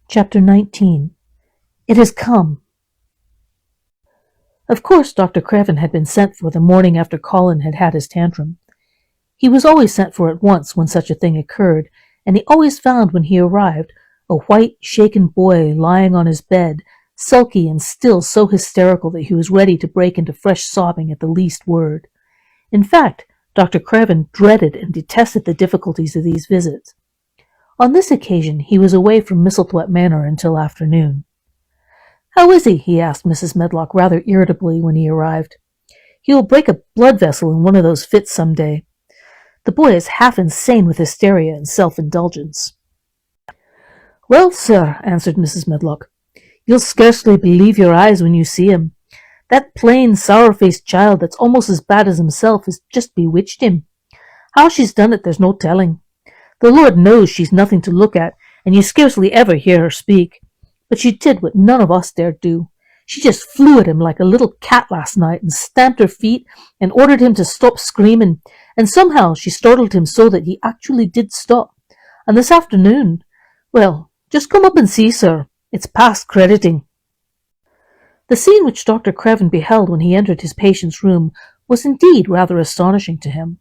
Chapter 19. It has come. Of course, Dr. Craven had been sent for the morning after Colin had had his tantrum. He was always sent for at once when such a thing occurred, and he always found when he arrived a white, shaken boy lying on his bed, sulky and still so hysterical that he was ready to break into fresh sobbing at the least word. In fact, Dr. Craven dreaded and detested the difficulties of these visits. On this occasion he was away from Misselthwaite Manor until afternoon. "How is he?" he asked Mrs. Medlock rather irritably when he arrived. "He will break a blood vessel in one of those fits some day. The boy is half insane with hysteria and self-indulgence." "Well, sir," answered Mrs. Medlock, "you'll scarcely believe your eyes when you see him. That plain, sour-faced child that's almost as bad as himself has just bewitched him. How she's done it there's no telling. The Lord knows she's nothing to look at, and you scarcely ever hear her speak. But she did what none of us dared do. She just flew at him like a little cat last night and stamped her feet and ordered him to stop screaming, and somehow she startled him so that he actually did stop. And this afternoon, well, just come up and see, sir. It's past crediting." The scene which Dr. Craven beheld when he entered his patient's room was indeed rather astonishing to him.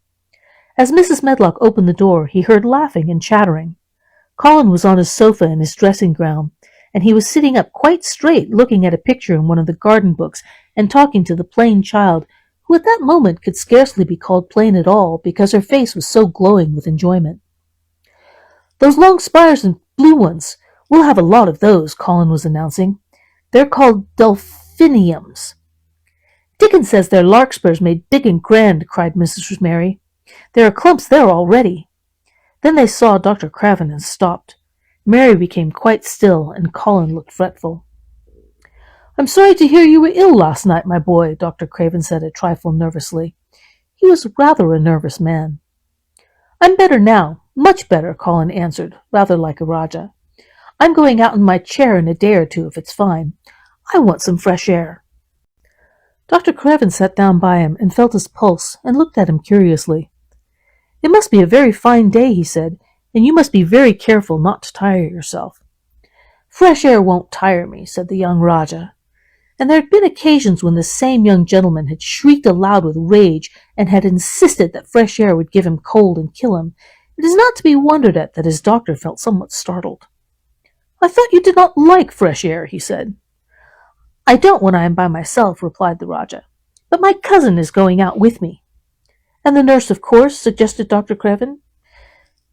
As Mrs. Medlock opened the door, he heard laughing and chattering. Colin was on his sofa in his dressing-gown, and he was sitting up quite straight, looking at a picture in one of the garden books and talking to the plain child, who at that moment could scarcely be called plain at all because her face was so glowing with enjoyment. "Those long spires and blue ones, we'll have a lot of those," Colin was announcing. "They're called delphiniums." "Dickon says they're larkspurs made big and grand," cried Mrs. Mary. "There are clumps there already." Then they saw Dr. Craven and stopped. Mary became quite still, and Colin looked fretful. "I'm sorry to hear you were ill last night, my boy," Dr. Craven said a trifle nervously. He was rather a nervous man. "I'm better now, much better," Colin answered, rather like a Rajah. "I'm going out in my chair in a day or two if it's fine. I want some fresh air." Dr. Craven sat down by him and felt his pulse and looked at him curiously. "It must be a very fine day," he said, "and you must be very careful not to tire yourself." "Fresh air won't tire me," said the young Rajah. And there had been occasions when this same young gentleman had shrieked aloud with rage and had insisted that fresh air would give him cold and kill him. It is not to be wondered at that his doctor felt somewhat startled. "I thought you did not like fresh air," he said. "I don't when I am by myself," replied the Rajah, "but my cousin is going out with me." "And the nurse, of course," suggested Dr. Craven.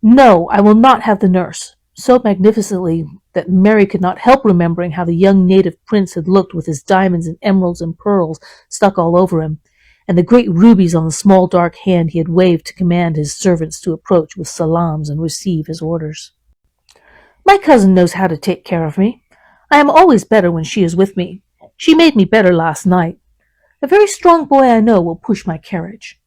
"No, I will not have the nurse," so magnificently that Mary could not help remembering how the young native prince had looked with his diamonds and emeralds and pearls stuck all over him, and the great rubies on the small dark hand he had waved to command his servants to approach with salams and receive his orders. "My cousin knows how to take care of me. I am always better when she is with me. She made me better last night. A very strong boy I know will push my carriage."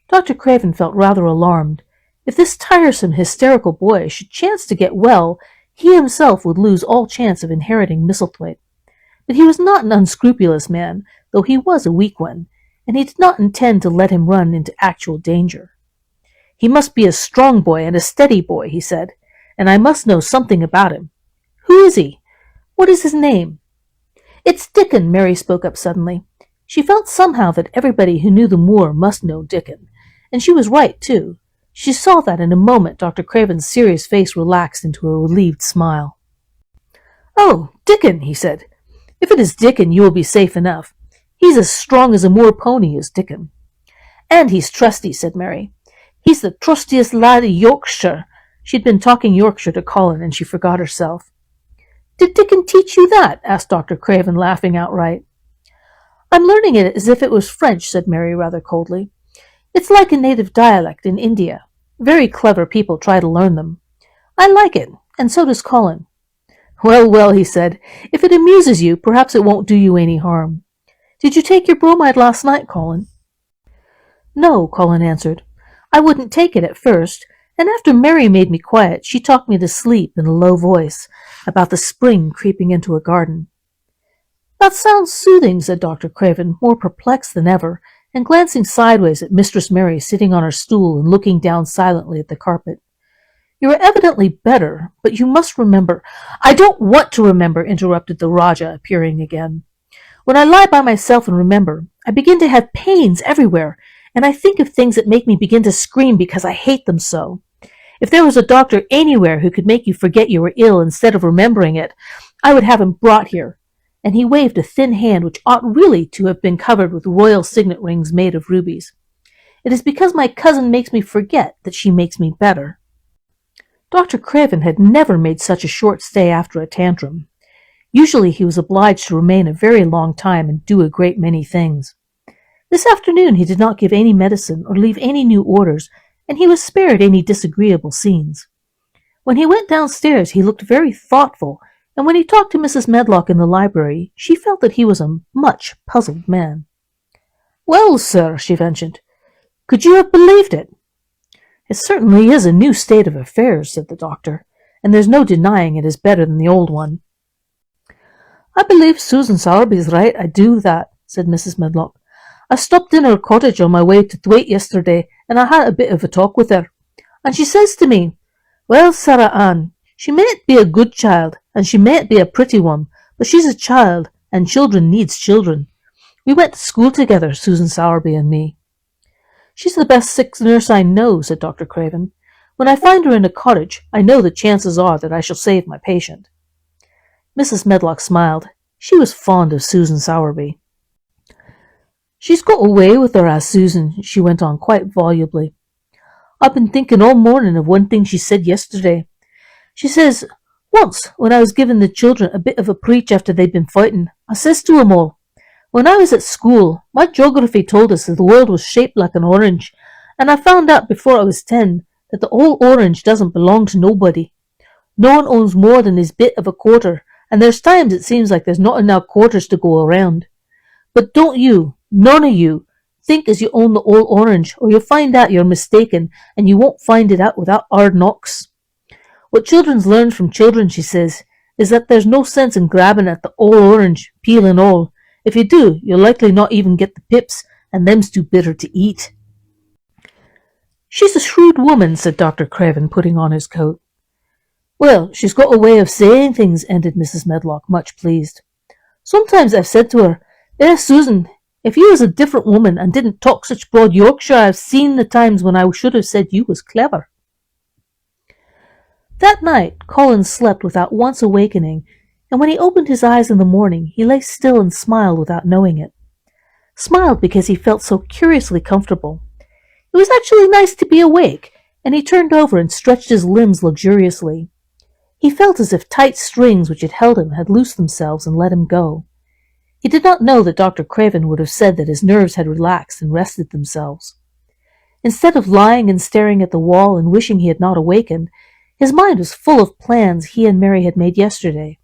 Dr. Craven felt rather alarmed. If this tiresome, hysterical boy should chance to get well, he himself would lose all chance of inheriting Misselthwaite. But he was not an unscrupulous man, though he was a weak one, and he did not intend to let him run into actual danger. "He must be a strong boy and a steady boy," he said, "and I must know something about him. Who is he? What is his name?" "It's Dickon," Mary spoke up suddenly. She felt somehow that everybody who knew the moor must know Dickon, and she was right, too. She saw that in a moment Dr. Craven's serious face relaxed into a relieved smile. "Oh, Dickon," he said. "If it is Dickon, you will be safe enough. He's as strong as a moor pony, is Dickon." "And he's trusty," said Mary. "He's the trustiest lad in Yorkshire." She had been talking Yorkshire to Colin, and she forgot herself. "Did Dickon teach you that?" asked Dr. Craven, laughing outright. "I'm learning it as if it was French," said Mary rather coldly. "It's like a native dialect in India. Very clever people try to learn them. I like it, and so does Colin." "Well, well," he said, "if it amuses you, perhaps it won't do you any harm. Did you take your bromide last night, Colin?" "No," Colin answered. "I wouldn't take it at first, and after Mary made me quiet, she talked me to sleep in a low voice about the spring creeping into a garden." "That sounds soothing," said Dr. Craven, more perplexed than ever, and glancing sideways at Mistress Mary sitting on her stool and looking down silently at the carpet. You are evidently better, but you must remember—" "I don't want to remember," interrupted the Rajah, appearing again. "When I lie by myself and remember, I begin to have pains everywhere, and I think of things that make me begin to scream because I hate them so. If there was a doctor anywhere who could make you forget you were ill instead of remembering it, I would have him brought here." And he waved a thin hand which ought really to have been covered with royal signet rings made of rubies. "It is because my cousin makes me forget that she makes me better." Dr. Craven had never made such a short stay after a tantrum. Usually he was obliged to remain a very long time and do a great many things. This afternoon he did not give any medicine or leave any new orders, and he was spared any disagreeable scenes. When he went downstairs he looked very thoughtful, and when he talked to Mrs. Medlock in the library, she felt that he was a much puzzled man. "Well, sir," she ventured, "could you have believed it?" "It certainly is a new state of affairs," said the doctor, "and there's no denying it is better than the old one." "I believe Susan Sowerby's right, I do that," said Mrs. Medlock. "I stopped in her cottage on my way to Thwaite yesterday, and I had a bit of a talk with her. And she says to me, 'Well, Sarah Ann, she mayn't be a good child, and she mayn't be a pretty one, but she's a child, and children needs children. We went to school together, Susan Sowerby and me.'" "She's the best sick nurse I know," said Dr. Craven. "When I find her in a cottage, I know the chances are that I shall save my patient." Mrs. Medlock smiled. She was fond of Susan Sowerby. "She's got away with her, as Susan," she went on quite volubly. "I've been thinking all morning of one thing she said yesterday. She says, 'Once, when I was giving the children a bit of a preach after they'd been fighting, I says to 'em all, when I was at school, my geography told us that the world was shaped like an orange, and I found out before I was 10 that the whole orange doesn't belong to nobody. No one owns more than his bit of a quarter, and there's times it seems like there's not enough quarters to go around. But don't you, none of you, think as you own the whole orange, or you'll find out you're mistaken, and you won't find it out without hard knocks. What children's learned from children,' she says, 'is that there's no sense in grabbing at the whole orange, peel and all. If you do, you'll likely not even get the pips, and them's too bitter to eat.'" "She's a shrewd woman," said Dr. Craven, putting on his coat. "Well, she's got a way of saying things," ended Mrs. Medlock, much pleased. "Sometimes I've said to her, 'There, Susan, if you was a different woman and didn't talk such broad Yorkshire, I've seen the times when I should have said you was clever.'" That night Colin slept without once awakening, and when he opened his eyes in the morning he lay still and smiled without knowing it. Smiled because he felt so curiously comfortable. It was actually nice to be awake, and he turned over and stretched his limbs luxuriously. He felt as if tight strings which had held him had loosed themselves and let him go. He did not know that Dr. Craven would have said that his nerves had relaxed and rested themselves. Instead of lying and staring at the wall and wishing he had not awakened, his mind was full of plans he and Mary had made yesterday,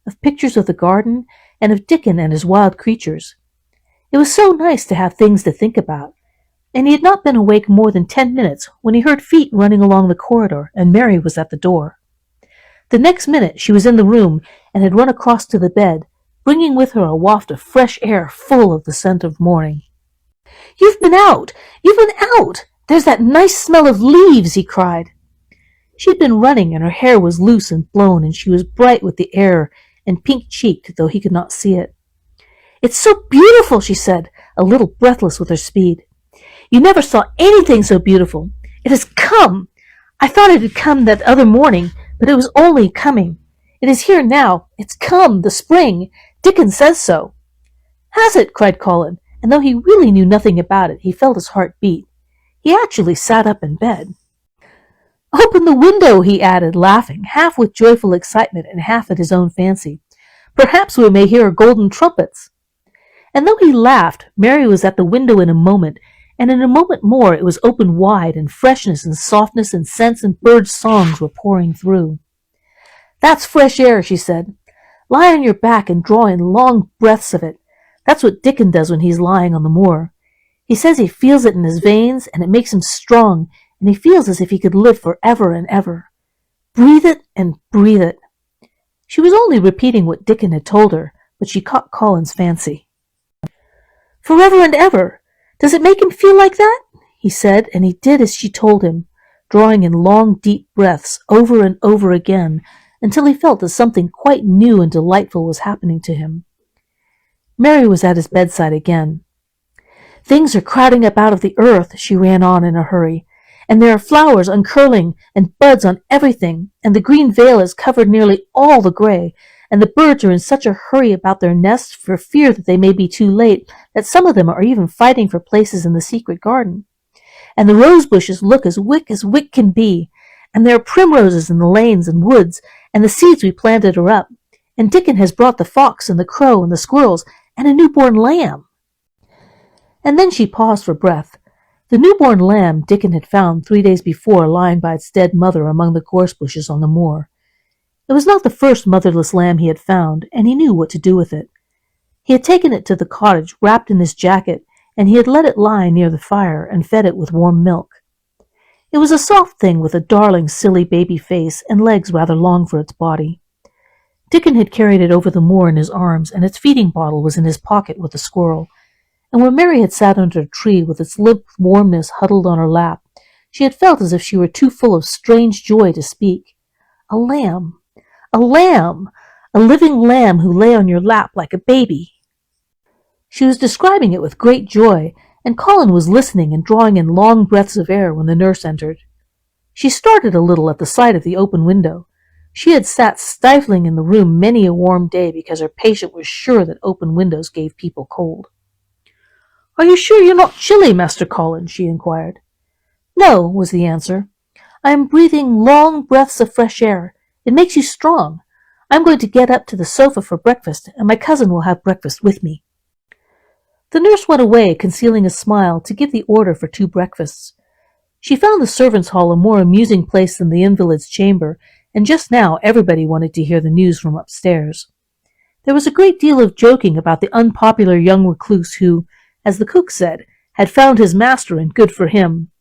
of pictures of the garden, and of Dickon and his wild creatures. It was so nice to have things to think about, and he had not been awake more than 10 minutes when he heard feet running along the corridor, and Mary was at the door. The next minute she was in the room and had run across to the bed, bringing with her a waft of fresh air full of the scent of morning. "You've been out! You've been out! There's that nice smell of leaves!" he cried. She had been running, and her hair was loose and blown, and she was bright with the air and pink-cheeked, though he could not see it. "It's so beautiful," she said, a little breathless with her speed. "You never saw anything so beautiful. It has come! I thought it had come that other morning, but it was only coming. It is here now. It's come, the spring. Dickon says so." "Has it?" cried Colin, and though he really knew nothing about it, he felt his heart beat. He actually sat up in bed. "Open the window," he added, laughing, half with joyful excitement and half at his own fancy. "Perhaps we may hear golden trumpets." And though he laughed, Mary was at the window in a moment, and in a moment more it was open wide, and freshness and softness and scents and birds' songs were pouring through. "That's fresh air," she said. "Lie on your back and draw in long breaths of it. That's what Dickon does when he's lying on the moor. He says he feels it in his veins, and it makes him strong, and he feels as if he could live for ever and ever. Breathe it and breathe it." She was only repeating what Dickon had told her, but she caught Colin's fancy. "Forever and ever! Does it make him feel like that?" he said, and he did as she told him. drawing in long, deep breaths over and over again until he felt that something quite new and delightful was happening to him. Mary was at his bedside again. "Things are crowding up out of the earth," she ran on in a hurry, "and there are flowers uncurling and buds on everything, and the green veil has covered nearly all the gray, and the birds are in such a hurry about their nests for fear that they may be too late that some of them are even fighting for places in the secret garden. And the rose bushes look as wick can be, and there are primroses in the lanes and woods, and the seeds we planted are up, and Dickon has brought the fox and the crow and the squirrels and a newborn lamb." And then she paused for breath. The newborn lamb Dickon had found 3 days before lying by its dead mother among the gorse bushes on the moor. It was not the first motherless lamb he had found, and he knew what to do with it. He had taken it to the cottage wrapped in his jacket, and he had let it lie near the fire and fed it with warm milk. It was a soft thing with a darling, silly baby face and legs rather long for its body. Dickon had carried it over the moor in his arms, and its feeding bottle was in his pocket with the squirrel. And when Mary had sat under a tree with its limp warmness huddled on her lap, she had felt as if she were too full of strange joy to speak. A lamb! A lamb! A living lamb who lay on your lap like a baby! She was describing it with great joy, and Colin was listening and drawing in long breaths of air when the nurse entered. She started a little at the sight of the open window. She had sat stifling in the room many a warm day because her patient was sure that open windows gave people cold. "Are you sure you're not chilly, Master Colin?" she inquired. "No," was the answer. "I am breathing long breaths of fresh air. It makes you strong. I'm going to get up to the sofa for breakfast, and my cousin will have breakfast with me." The nurse went away, concealing a smile, to give the order for 2 breakfasts. She found the servants' hall a more amusing place than the invalid's chamber, and just now everybody wanted to hear the news from upstairs. There was a great deal of joking about the unpopular young recluse who, as the cook said, had found his master and good for him.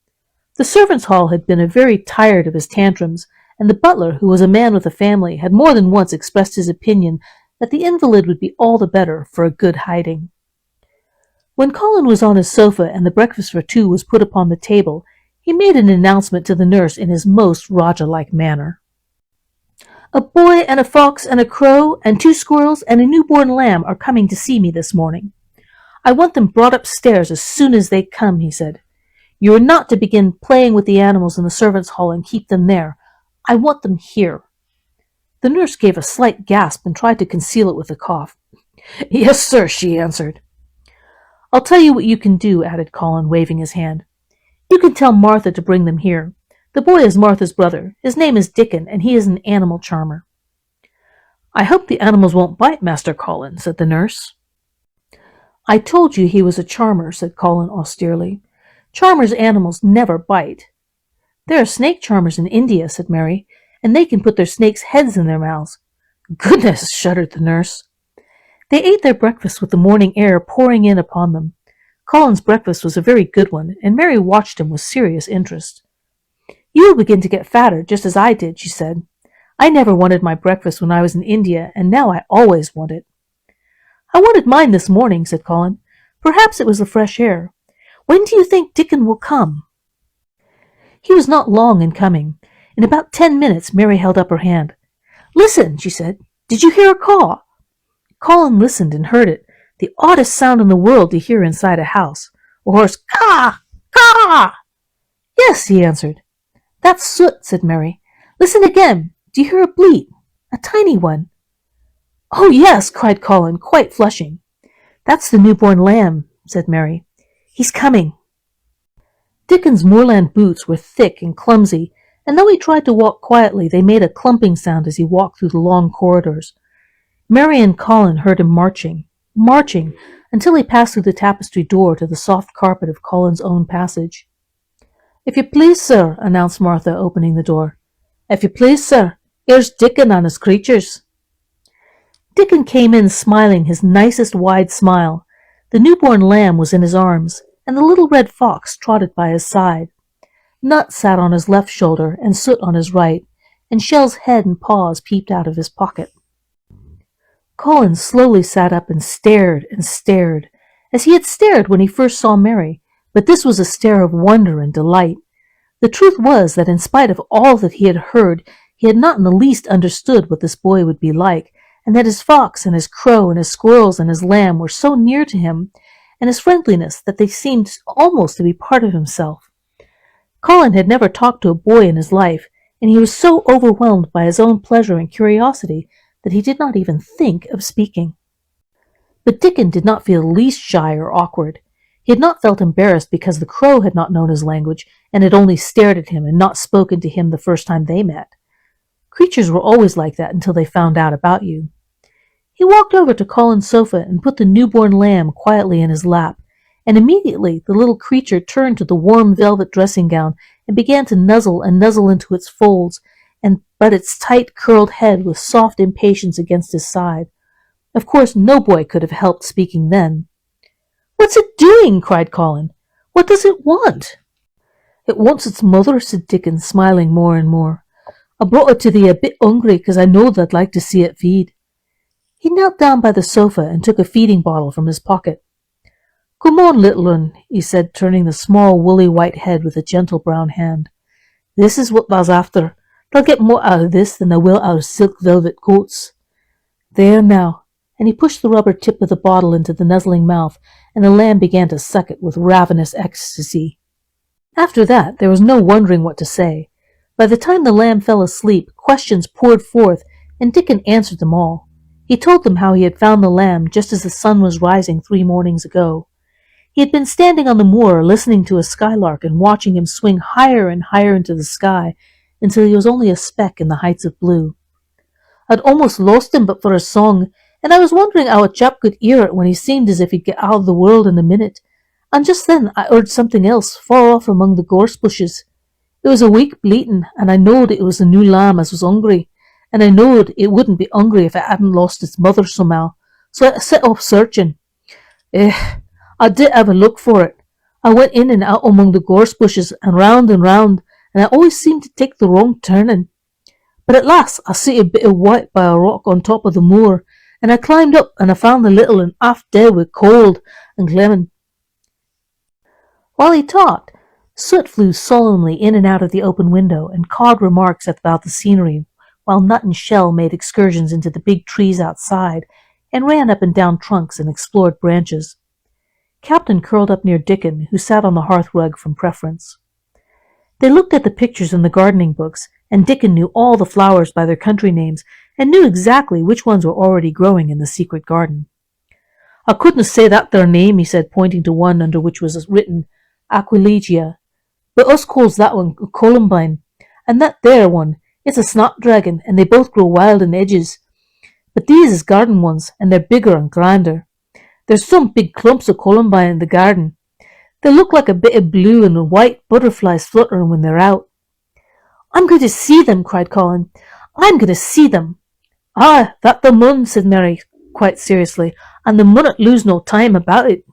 The servants' hall had been very tired of his tantrums, and the butler, who was a man with a family, had more than once expressed his opinion that the invalid would be all the better for a good hiding. When Colin was on his sofa and the breakfast for 2 was put upon the table, he made an announcement to the nurse in his most Raja-like manner. "A boy and a fox and a crow and 2 squirrels and a newborn lamb are coming to see me this morning. I want them brought upstairs as soon as they come," he said. "You are not to begin playing with the animals in the servants' hall and keep them there. I want them here." The nurse gave a slight gasp and tried to conceal it with a cough. "Yes, sir," she answered. "I'll tell you what you can do," added Colin, waving his hand. "You can tell Martha to bring them here. The boy is Martha's brother. His name is Dickon, and he is an animal charmer." "I hope the animals won't bite, Master Colin," said the nurse. "I told you he was a charmer," said Colin austerely. "Charmers' animals never bite." "There are snake charmers in India," said Mary, "and they can put their snakes' heads in their mouths." "Goodness!" shuddered the nurse. They ate their breakfast with the morning air pouring in upon them. Colin's breakfast was a very good one, and Mary watched him with serious interest. "You will begin to get fatter, just as I did," she said. "I never wanted my breakfast when I was in India, and now I always want it." "I wanted mine this morning," said Colin. "Perhaps it was the fresh air. When do you think Dickon will come?" He was not long in coming. In about 10 minutes Mary held up her hand. "Listen," she said. "Did you hear a caw?" Colin listened and heard it, the oddest sound in the world to hear inside a house. A hoarse caw! Caw! "Yes," he answered. "That's Soot," said Mary. "Listen again. Do you hear a bleat? A tiny one." "Oh, yes," cried Colin, quite flushing. "That's the newborn lamb," said Mary. "He's coming." Dickon's moorland boots were thick and clumsy, and though he tried to walk quietly, they made a clumping sound as he walked through the long corridors. Mary and Colin heard him marching, until he passed through the tapestry door to the soft carpet of Colin's own passage. "If you please, sir," announced Martha, opening the door. "If you please, sir, here's Dickon and his creatures." Dickon came in smiling his nicest wide smile. The newborn lamb was in his arms, and the little red fox trotted by his side. Nut sat on his left shoulder and Soot on his right, and Shell's head and paws peeped out of his pocket. Colin slowly sat up and stared, as he had stared when he first saw Mary, but this was a stare of wonder and delight. The truth was that in spite of all that he had heard, he had not in the least understood what this boy would be like, and that his fox and his crow and his squirrels and his lamb were so near to him, and his friendliness, that they seemed almost to be part of himself. Colin had never talked to a boy in his life, and he was so overwhelmed by his own pleasure and curiosity that he did not even think of speaking. But Dickon did not feel the least shy or awkward. He had not felt embarrassed because the crow had not known his language and had only stared at him and not spoken to him the first time they met. Creatures were always like that until they found out about you. He walked over to Colin's sofa and put the newborn lamb quietly in his lap, and immediately the little creature turned to the warm velvet dressing gown and began to nuzzle and nuzzle into its folds, and butt its tight curled head with soft impatience against his side. Of course no boy could have helped speaking then. "What's it doing?" cried Colin. "What does it want?" "It wants its mother," said Dickon, smiling more and more. "I brought it to thee a bit hungry, 'cause I knowed I'd like to see it feed." He knelt down by the sofa and took a feeding bottle from his pocket. "Come on, little un," he said, turning the small woolly white head with a gentle brown hand. "This is what tha's after. They'll get more out of this than they will out of silk velvet coats. There now," and he pushed the rubber tip of the bottle into the nuzzling mouth, and the lamb began to suck it with ravenous ecstasy. After that there was no wondering what to say. By the time the lamb fell asleep, questions poured forth, and Dickon answered them all. He told them how he had found the lamb just as the sun was rising 3 mornings ago. He had been standing on the moor listening to a skylark and watching him swing higher and higher into the sky until he was only a speck in the heights of blue. "I'd almost lost him but for a song, and I was wondering how a chap could hear it when he seemed as if he'd get out of the world in a minute, and just then I heard something else far off among the gorse bushes. It was a weak bleating, and I knowed it was the new lamb as was hungry, and I knowed it wouldn't be hungry if it hadn't lost its mother somehow, so I set off searching. I did have a look for it. I went in and out among the gorse bushes and round, and I always seemed to take the wrong turning. But at last I see a bit of white by a rock on top of the moor, and I climbed up and I found the little un half dead with cold and clemming." While he talked, Soot flew solemnly in and out of the open window and cawed remarks about the scenery, while Nut and Shell made excursions into the big trees outside and ran up and down trunks and explored branches. Captain curled up near Dickon, who sat on the hearth rug from preference. They looked at the pictures in the gardening books, and Dickon knew all the flowers by their country names and knew exactly which ones were already growing in the secret garden. "I couldn't say that their name," he said, pointing to one under which was written Aquilegia, "but us calls that one Columbine, and that there one, it's a snapdragon, and they both grow wild in edges. But these is garden ones, and they're bigger and grander. There's some big clumps of columbine in the garden. They look like a bit of blue and white butterflies fluttering when they're out." "I'm going to see them," cried Colin. "I'm going to see them." "Ah, that the mun," said Mary quite seriously, "and the munnot lose no time about it.